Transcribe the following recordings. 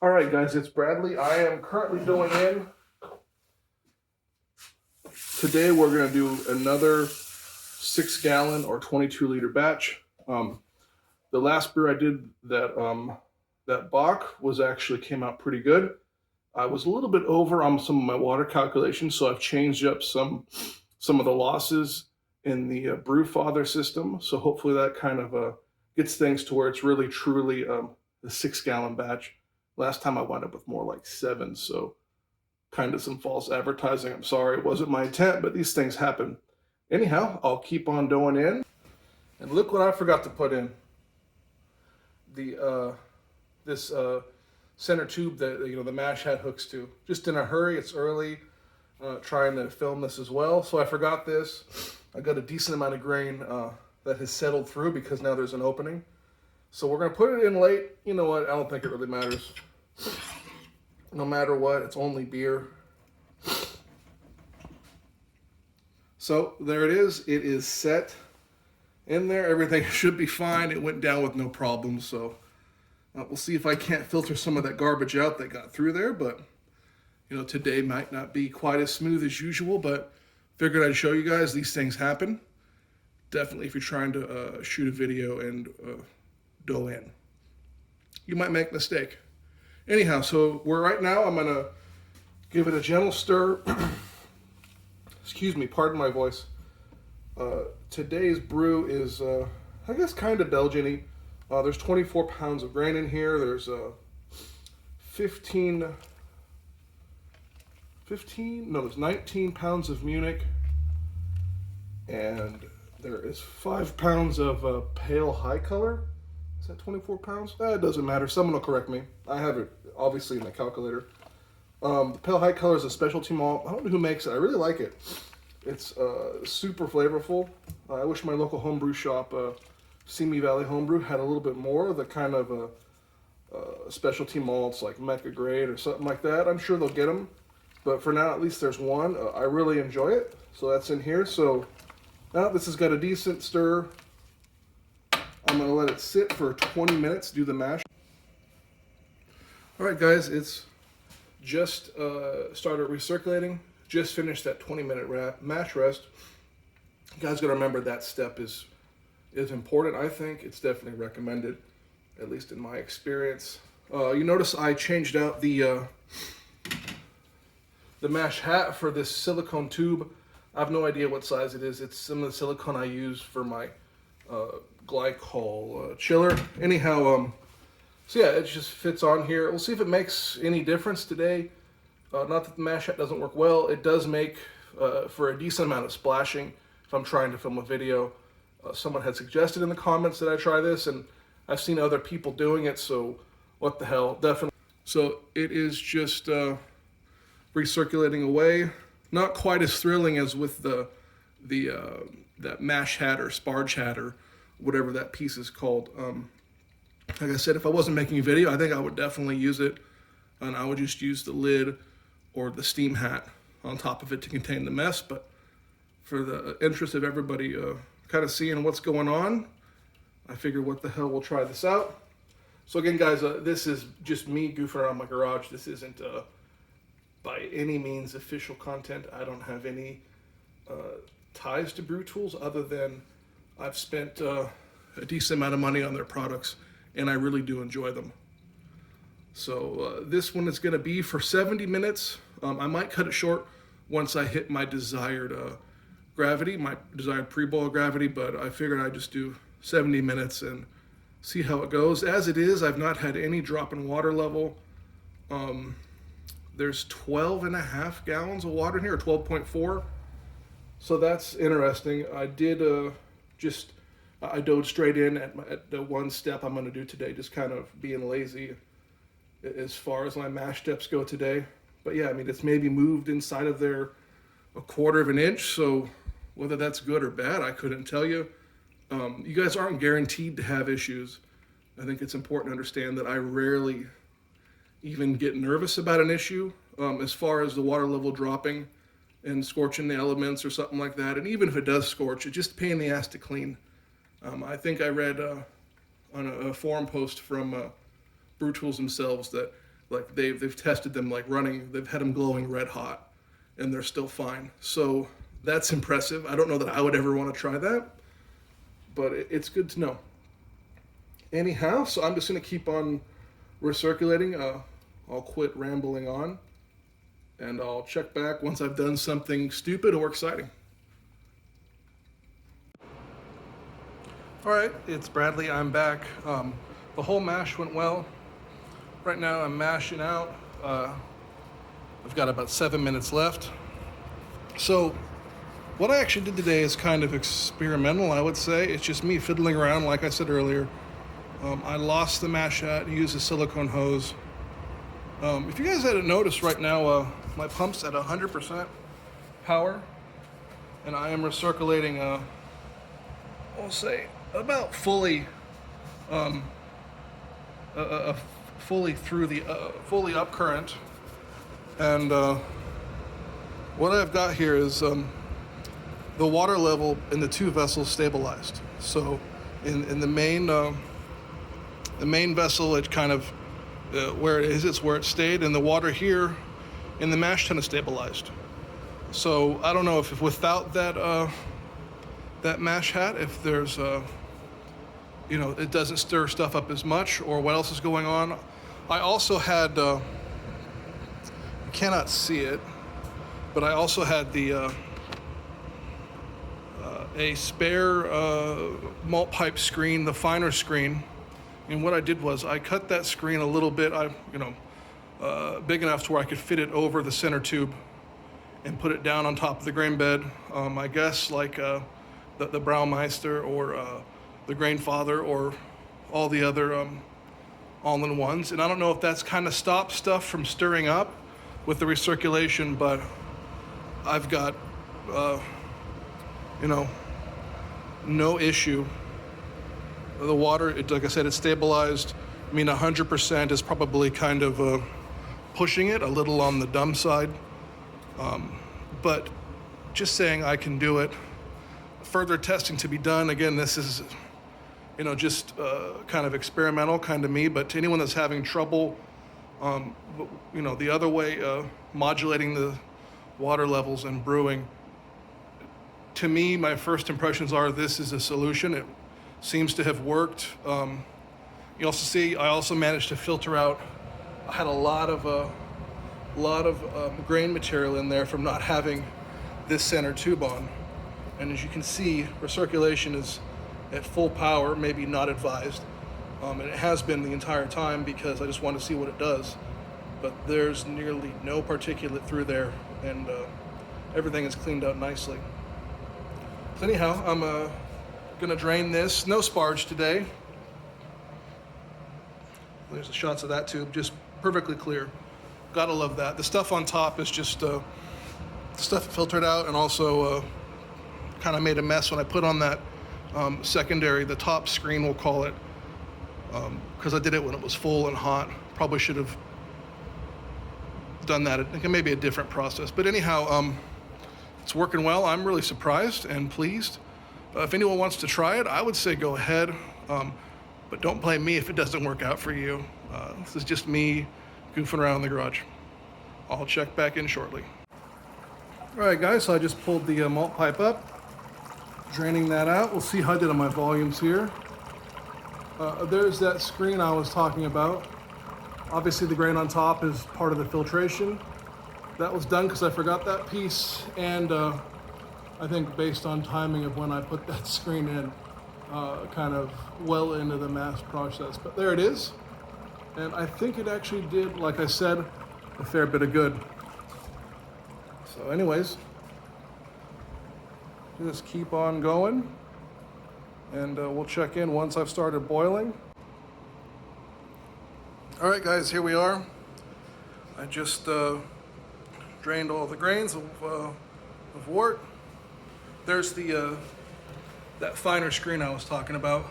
All right, guys, it's Bradley. I am currently going in. Today we're going to do another 6-gallon or 22-liter batch. The last brew I did that Bach was actually came out pretty good. I was a little bit over on some of my water calculations, so I've changed up some of the losses in the Brewfather system. So hopefully that kind of gets things to where it's really truly the 6-gallon batch. Last time I wound up with more like 7, so kind of some false advertising. I'm sorry, it wasn't my intent, but these things happen. Anyhow, I'll keep on going in. And look what I forgot to put in. This center tube that the mash hat hooks to. Just in a hurry, it's early, trying to film this as well. So I forgot this. I got a decent amount of grain that has settled through because now there's an opening. So we're gonna put it in late. You know what, I don't think it really matters. No matter what, it's only beer. So there it is set in there. Everything should be fine. It went down with no problems. So we'll see if I can't filter some of that garbage out that got through there. But today might not be quite as smooth as usual, but figured I'd show you guys these things happen. Definitely if you're trying to shoot a video and dough in, you might make a mistake. Anyhow, so right now I'm gonna give it a gentle stir. Excuse me, pardon my voice. Today's brew is, I guess, kind of Belgian-y. There's 24 pounds of grain in here. There's 19 pounds of Munich, and there is 5 pounds of pale high color. Is that 24 pounds? It doesn't matter. Someone will correct me. I have it obviously in the calculator. The pale high color is a specialty malt. I don't know who makes it. I really like it. It's super flavorful. I wish my local homebrew shop, Simi Valley Homebrew, had a little bit more of the kind of specialty malts like Mecca Grade or something like that. I'm sure they'll get them. But for now, at least there's one. I really enjoy it. So that's in here. So now this has got a decent stir. I'm going to let it sit for 20 minutes, do the mash. All right, guys, it's just started recirculating. Just finished that 20-minute mash rest. You guys got to remember that step is important. I think it's definitely recommended, at least in my experience. You notice I changed out the mash hat for this silicone tube. I have no idea what size it is. It's some of the silicone I use for my glycol chiller. Anyhow, so yeah, it just fits on here. We'll see if it makes any difference today. Not that the mash hat doesn't work well. It does make for a decent amount of splashing if I'm trying to film a video. Someone had suggested in the comments that I try this, and I've seen other people doing it, so what the hell, definitely. So it is just recirculating away. Not quite as thrilling as with that mash hat or sparge hat or whatever that piece is called. Like I said, if I wasn't making a video, I think I would definitely use it, and I would just use the lid or the steam hat on top of it to contain the mess. But for the interest of everybody kind of seeing what's going on, I figured what the hell, we'll try this out. So again, guys, this is just me goofing around my garage. This isn't by any means official content. I don't have any ties to Brewtools other than I've spent a decent amount of money on their products, and I really do enjoy them. So this one is going to be for 70 minutes. I might cut it short once I hit my desired gravity, my desired pre-boil gravity, but I figured I'd just do 70 minutes and see how it goes. As it is, I've not had any drop in water level. There's 12.5 gallons of water in here, or 12.4. So that's interesting. I did I dove straight in at the one step I'm going to do today, just kind of being lazy as far as my mash steps go today. But yeah, I mean, it's maybe moved inside of there a quarter of an inch. So whether that's good or bad, I couldn't tell you. You guys aren't guaranteed to have issues. I think it's important to understand that I rarely even get nervous about an issue as far as the water level dropping and scorching the elements or something like that. And even if it does scorch, it's just a pain in the ass to clean. I think I read on a forum post from Brewtools themselves that Like they've tested them like running, they've had them glowing red hot, and they're still fine. So that's impressive. I don't know that I would ever want to try that, but it's good to know. Anyhow, so I'm just gonna keep on recirculating. I'll quit rambling on, and I'll check back once I've done something stupid or exciting. All right, it's Bradley. I'm back. The whole mash went well. Right now I'm mashing out. I've got about 7 minutes left. So what I actually did today is kind of experimental, I would say. It's just me fiddling around, like I said earlier. I lost the mash hat and used a silicone hose. If you guys hadn't noticed right now, my pump's at 100% power, and I am recirculating, we'll say, about fully, fully through the, fully up current. And what I've got here is the water level in the two vessels stabilized. So in the main vessel, it kind of, where it is, it's where it stayed, and the water here in the mash tun is stabilized. So I don't know if without that that mash hat, if there's it doesn't stir stuff up as much, or what else is going on. I also had you cannot see it, but I also had the a spare malt pipe screen, the finer screen. And what I did was I cut that screen a little bit, big enough to where I could fit it over the center tube and put it down on top of the grain bed. I guess like the Braumeister or the Grainfather or all the other all-in-ones. And I don't know if that's kind of stopped stuff from stirring up with the recirculation, but I've got, no issue. The water, like I said, it's stabilized. I mean, 100% is probably kind of pushing it a little on the dumb side. But just saying I can do it. Further testing to be done. Again, this is, just kind of experimental, kind of me. But to anyone that's having trouble, the other way, modulating the water levels and brewing, to me, my first impressions are this is a solution. It seems to have worked. You also see, I also managed to filter out. I had a lot of grain material in there from not having this center tube on, and as you can see, recirculation is at full power. Maybe not advised, and it has been the entire time because I just want to see what it does. But there's nearly no particulate through there, and everything is cleaned out nicely. So anyhow, I'm gonna drain this. No sparge today. There's the shots of that tube, just perfectly clear. Gotta love that. The stuff on top is just the stuff filtered out, and also kind of made a mess when I put on that secondary, the top screen we'll call it, because I did it when it was full and hot. Probably should have done that. I think maybe a different process. But anyhow, it's working well. I'm really surprised and pleased. If anyone wants to try it, I would say go ahead, but don't blame me if it doesn't work out for you. This is just me goofing around in the garage. I'll check back in shortly. All right, guys, so I just pulled the malt pipe up, draining that out. We'll see how I did on my volumes here. There's that screen I was talking about. Obviously, the grain on top is part of the filtration. That was done because I forgot that piece, and I think based on timing of when I put that screen in, kind of well into the mass process. But there it is, and I think it actually did, like I said, a fair bit of good. So anyways, just keep on going, and we'll check in once I've started boiling. All right, guys, here we are. I just drained all the grains of wort. There's the that finer screen I was talking about.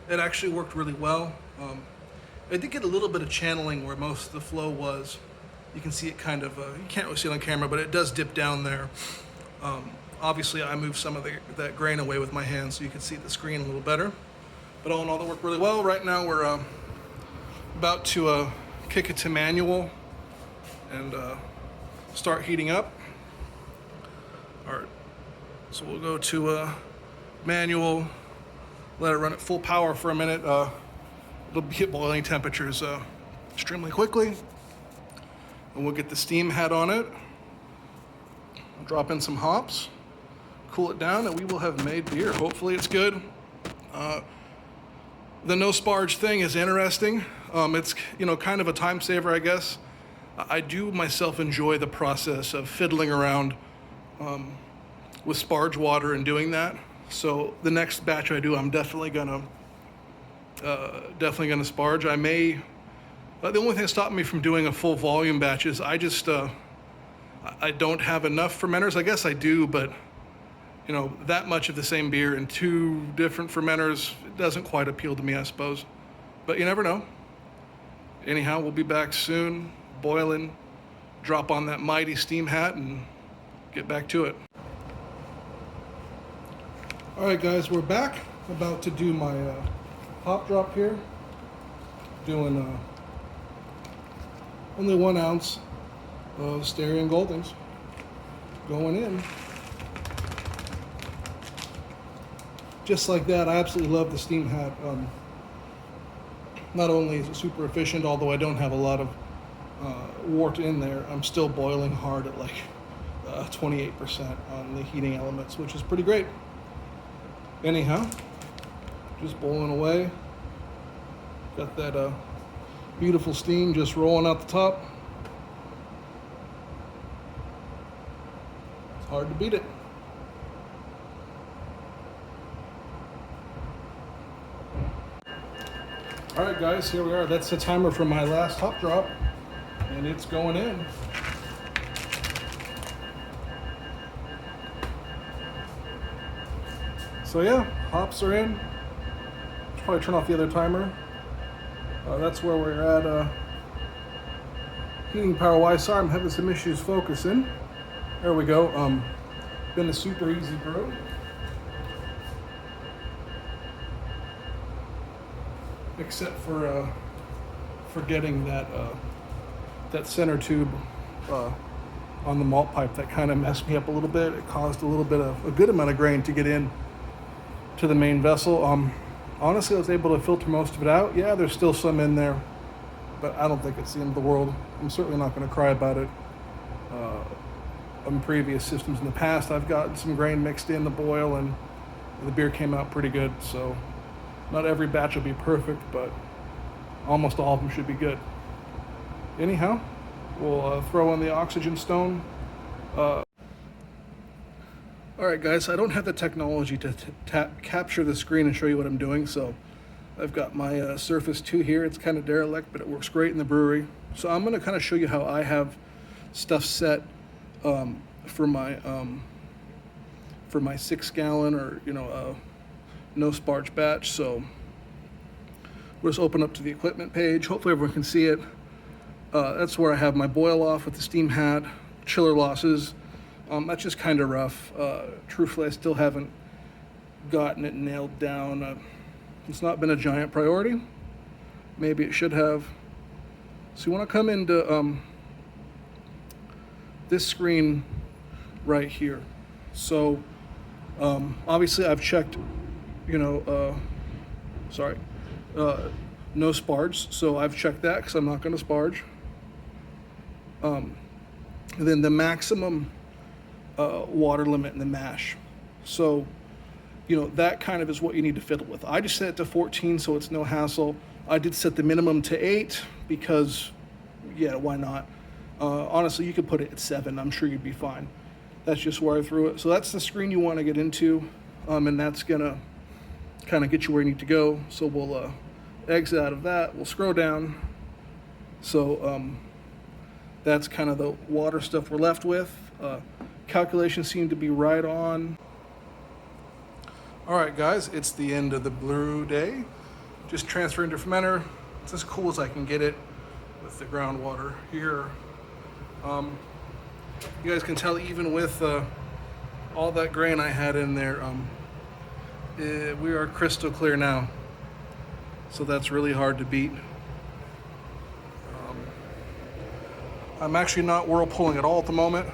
It actually worked really well. I did get a little bit of channeling where most of the flow was. You can see it kind of, you can't really see it on camera, but it does dip down there. Obviously, I moved some of that grain away with my hands so you can see the screen a little better. But all in all, that worked really well. Right now, we're about to kick it to manual and start heating up. All right, so we'll go to manual, let it run at full power for a minute. It'll hit boiling temperatures extremely quickly. And we'll get the steam head on it. We'll drop in some hops, cool it down, and we will have made beer. Hopefully it's good. The no sparge thing is interesting. It's kind of a time saver, I guess. I do myself enjoy the process of fiddling around with sparge water and doing that. So the next batch I do, I'm definitely gonna sparge. I may. The only thing that stopped me from doing a full volume batch is I just I don't have enough fermenters. I guess I do, but that much of the same beer in two different fermenters, it doesn't quite appeal to me, I suppose. But you never know. Anyhow, we'll be back soon, boiling, drop on that mighty steam hat and get back to it. All right, guys, we're back. About to do my hop drop here. Doing only 1 ounce of Styrian Goldings going in. Just like that. I absolutely love the steam hat. Not only is it super efficient, although I don't have a lot of wort in there, I'm still boiling hard at like 28% on the heating elements, which is pretty great. Anyhow, just boiling away. Got that beautiful steam just rolling out the top. It's hard to beat it. All right, guys, here we are. That's the timer for my last hop drop, and it's going in. So yeah, hops are in. Should probably turn off the other timer. That's where we're at heating power wise. Sorry, I'm having some issues focusing. There we go. Been a super easy brew. Except for getting that center tube on the malt pipe. That kind of messed me up a little bit. It caused a good amount of grain to get in to the main vessel. Honestly, I was able to filter most of it out. Yeah, there's still some in there, but I don't think it's the end of the world. I'm certainly not going to cry about it. On previous systems in the past, I've gotten some grain mixed in the boil, and the beer came out pretty good. So not every batch will be perfect, but almost all of them should be good. Anyhow, we'll throw in the oxygen stone. All right, guys, I don't have the technology to capture the screen and show you what I'm doing, so I've got my Surface 2 here. It's kind of derelict, but it works great in the brewery. So I'm going to kind of show you how I have stuff set for my 6-gallon or no sparge batch. So we'll just open up to the equipment page. Hopefully everyone can see it. That's where I have my boil off with the steam hat, chiller losses. That's just kind of rough. Truthfully, I still haven't gotten it nailed down. It's not been a giant priority. Maybe it should have. So you want to come into this screen right here. So obviously I've checked, no sparge. So I've checked that because I'm not going to sparge. Then the maximum water limit in the mash. So, that kind of is what you need to fiddle with. I just set it to 14 so it's no hassle. I did set the minimum to 8 because, yeah, why not? Honestly, you could put it at 7. I'm sure you'd be fine. That's just where I threw it. So that's the screen you want to get into, and that's going to kind of get you where you need to go. So we'll exit out of that. We'll scroll down. So that's kind of the water stuff we're left with. Calculations seem to be right on. All right, guys, it's the end of the brew day. Just transferring to fermenter. It's as cool as I can get it with the groundwater here. You guys can tell even with all that grain I had in there, we are crystal clear now. So that's really hard to beat. I'm actually not whirlpooling at all at the moment.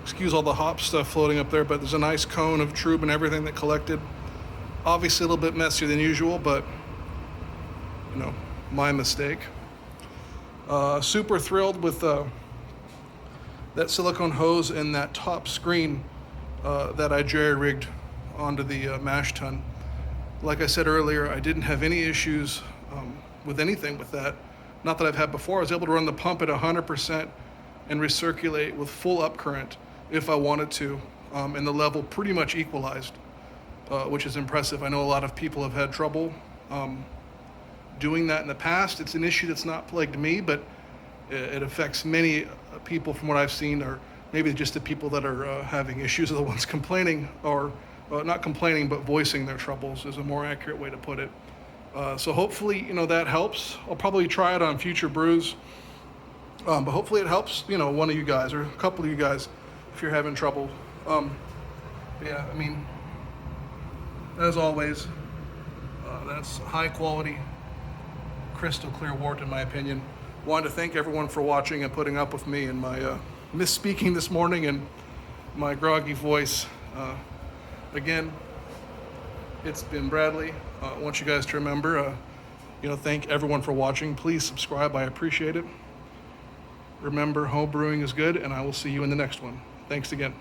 Excuse all the hop stuff floating up there, but there's a nice cone of trub and everything that collected. Obviously a little bit messier than usual, but you know, my mistake. Super thrilled with that silicone hose and that top screen that I jerry-rigged onto the mash tun. Like I said earlier, I didn't have any issues with anything with that. Not that I've had before. I was able to run the pump at 100% and recirculate with full up current if I wanted to, and the level pretty much equalized, which is impressive. I know a lot of people have had trouble doing that in the past. It's an issue that's not plagued me, but it affects many people from what I've seen, or maybe just the people that are having issues are the ones complaining, or not complaining, but voicing their troubles is a more accurate way to put it. So hopefully, you know, that helps. I'll probably try it on future brews, but hopefully it helps, you know, one of you guys or a couple of you guys if you're having trouble. Yeah, I mean, as always, that's high quality, crystal clear wort in my opinion. Wanted to thank everyone for watching and putting up with me and my misspeaking this morning and my groggy voice. Again, it's been Bradley. I want you guys to remember, you know, thank everyone for watching. Please subscribe. I appreciate it. Remember, home brewing is good, and I will see you in the next one. Thanks again.